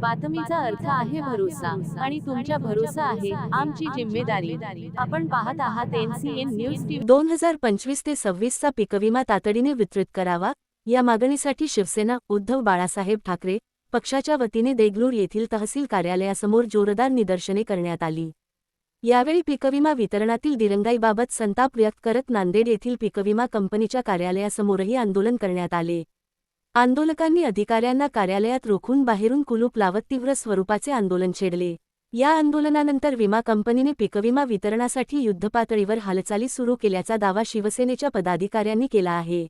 बातमीचा अर्थ आहे भरोसा आणि तुमच्या भरोसा आहे आमची जिम्मेदारी। आपण पाहत आहात NCN न्यूज टीव्ही। 2025 ते 26 चा पीकविमा तातडीने वितरित करावा या मागणीसाठी शिवसेना उद्धव बाळासाहेब ठाकरे पक्षाच्या वतीने देगलूर येथील तहसील कार्यालयासमोर जोरदार निदर्शने करण्यात आली। यावेळी पीकविमा वितरणातील दिरंगाईबाबत संताप व्यक्त करत नांदेड येथील पीकविमा कंपनीच्या कार्यालयासमोरही आंदोलन करण्यात आले। आंदोलकांनी अधिकाऱ्यांना कार्यालयात रोखून बाहेरून कुलूप लावत तीव्र स्वरूपाचे आंदोलन छेडले। या आंदोलनानंतर विमा कंपनीने पीकविमा वितरणासाठी युद्धपातळीवर हालचाली सुरू केल्याचा दावा शिवसेनेच्या पदाधिकाऱ्यांनी केला आहे।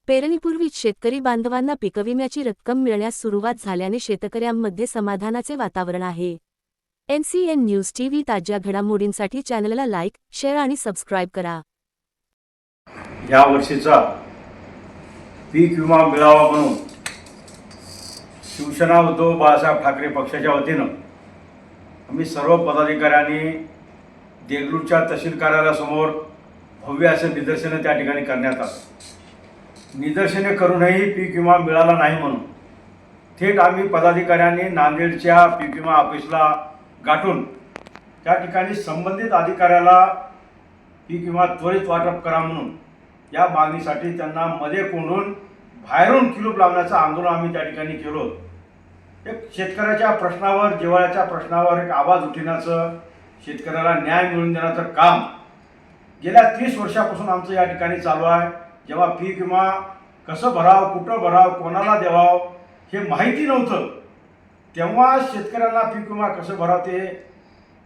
पेरणीपूर्वीच शेतकरी बांधवांना पीकविम्याची रक्कम मिळण्यास सुरुवात झाल्याने शेतकऱ्यांमध्ये समाधानाचे वातावरण आहे। NCN न्यूज टीव्ही ताज्या घडामोडींसाठी चॅनलला लाईक, शेअर आणि सबस्क्राईब करा। या वर्षीचा पीक विमा मिळावा म्हणून शिवसेना उद्धव बाळासाहेब ठाकरे पक्षाच्या वतीनं आम्ही सर्व पदाधिकाऱ्यांनी देगलूरच्या तहसील कार्यालयासमोर भव्य असे निदर्शनं त्या ठिकाणी करण्यात आलं। निदर्शने करूनही पीक विमा मिळाला नाही म्हणून थेट आम्ही पदाधिकाऱ्यांनी नांदेडच्या पीक विमा ऑफिसला गाठून त्या ठिकाणी संबंधित अधिकाऱ्याला पीक विमा त्वरित वाटप करा म्हणून या मागणीसाठी त्यांना मध्ये कोंडून बाहेरून कुलूप लावण्याचं आंदोलन आम्ही त्या ठिकाणी केलो। एक शेतकऱ्याच्या प्रश्नावर, जिव्हाळ्याच्या प्रश्नावर एक आवाज उठवण्याचं, शेतकऱ्याला न्याय मिळवून देण्याचं काम गेल्या 30 वर्षापासून आमचं या ठिकाणी चालू आहे। जेव्हा पीक विमा कसं भरावं, कुठं भरावं, कोणाला द्यावं हे माहिती नव्हतं, तेव्हा शेतकऱ्यांना पीक विमा कसं भरावं ते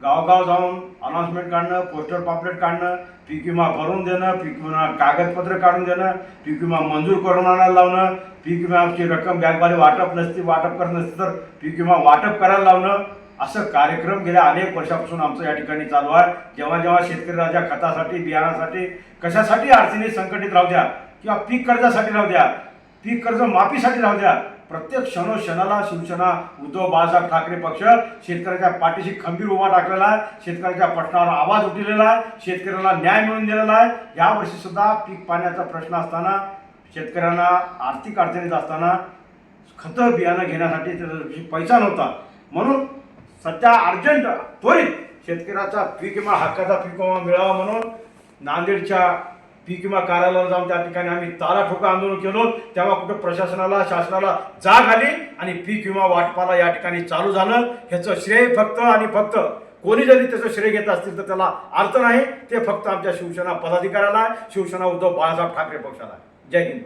गावगाव जाऊन अनाउन्समेंट काढणं, पोस्टर पॉम्पलेट काढणं, पीक विमा भरून देणं, पीक विमा कागदपत्र काढून देणं, पीक विमा मंजूर करून आणायला लावणं, पीक विम्याची रक्कम बँकवाले वाटप करत नसते तर पीक विमा वाटप करायला लावणं, असं कार्यक्रम गेल्या अनेक वर्षापासून आमचं या ठिकाणी चालू आहे। जेव्हा जेव्हा शेतकरी राजा खतासाठी, बियाणासाठी, कशासाठी अडचणीत संकटित राहू द्या किंवा पीक कर्जासाठी राहू द्या, पीक कर्ज माफीसाठी राहू द्या, प्रत्येक क्षणोक्षणाला शिवसेना उद्धव बाळासाहेब ठाकरे पक्ष शेतकऱ्याच्या पाठीशी खंबीर उभा टाकलेला आहे, शेतकऱ्याच्या प्रश्नावर आवाज उठवलेला आहे, शेतकऱ्याला न्याय मिळवून दिलेला आहे। यावर्षी सुद्धा पीक पाण्याचा प्रश्न असताना, शेतकऱ्यांना आर्थिक अडचणीत असताना खतं बियाणं घेण्यासाठी त्याचा पैसा नव्हता, म्हणून सध्या अर्जंट त्वरित शेतकऱ्याचा पीक विमा, हक्काचा पीक विमा मिळावा म्हणून नांदेडच्या पीक विमा कार्यालयाला जाऊन त्या ठिकाणी आम्ही ताला ठोका आंदोलन केलो। तेव्हा कुठं प्रशासनाला, शासनाला जाग आली आणि पीक विमा वाटपाला या ठिकाणी चालू झालं। ह्याचं श्रेय फक्त आणि फक्त कोणी जरी त्याचं श्रेय घेत असतील तर त्याला अर्थ नाही, ते फक्त आमच्या शिवसेना पदाधिकाऱ्याला, शिवसेना उद्धव बाळासाहेब ठाकरे पक्षाला। जय हिंद।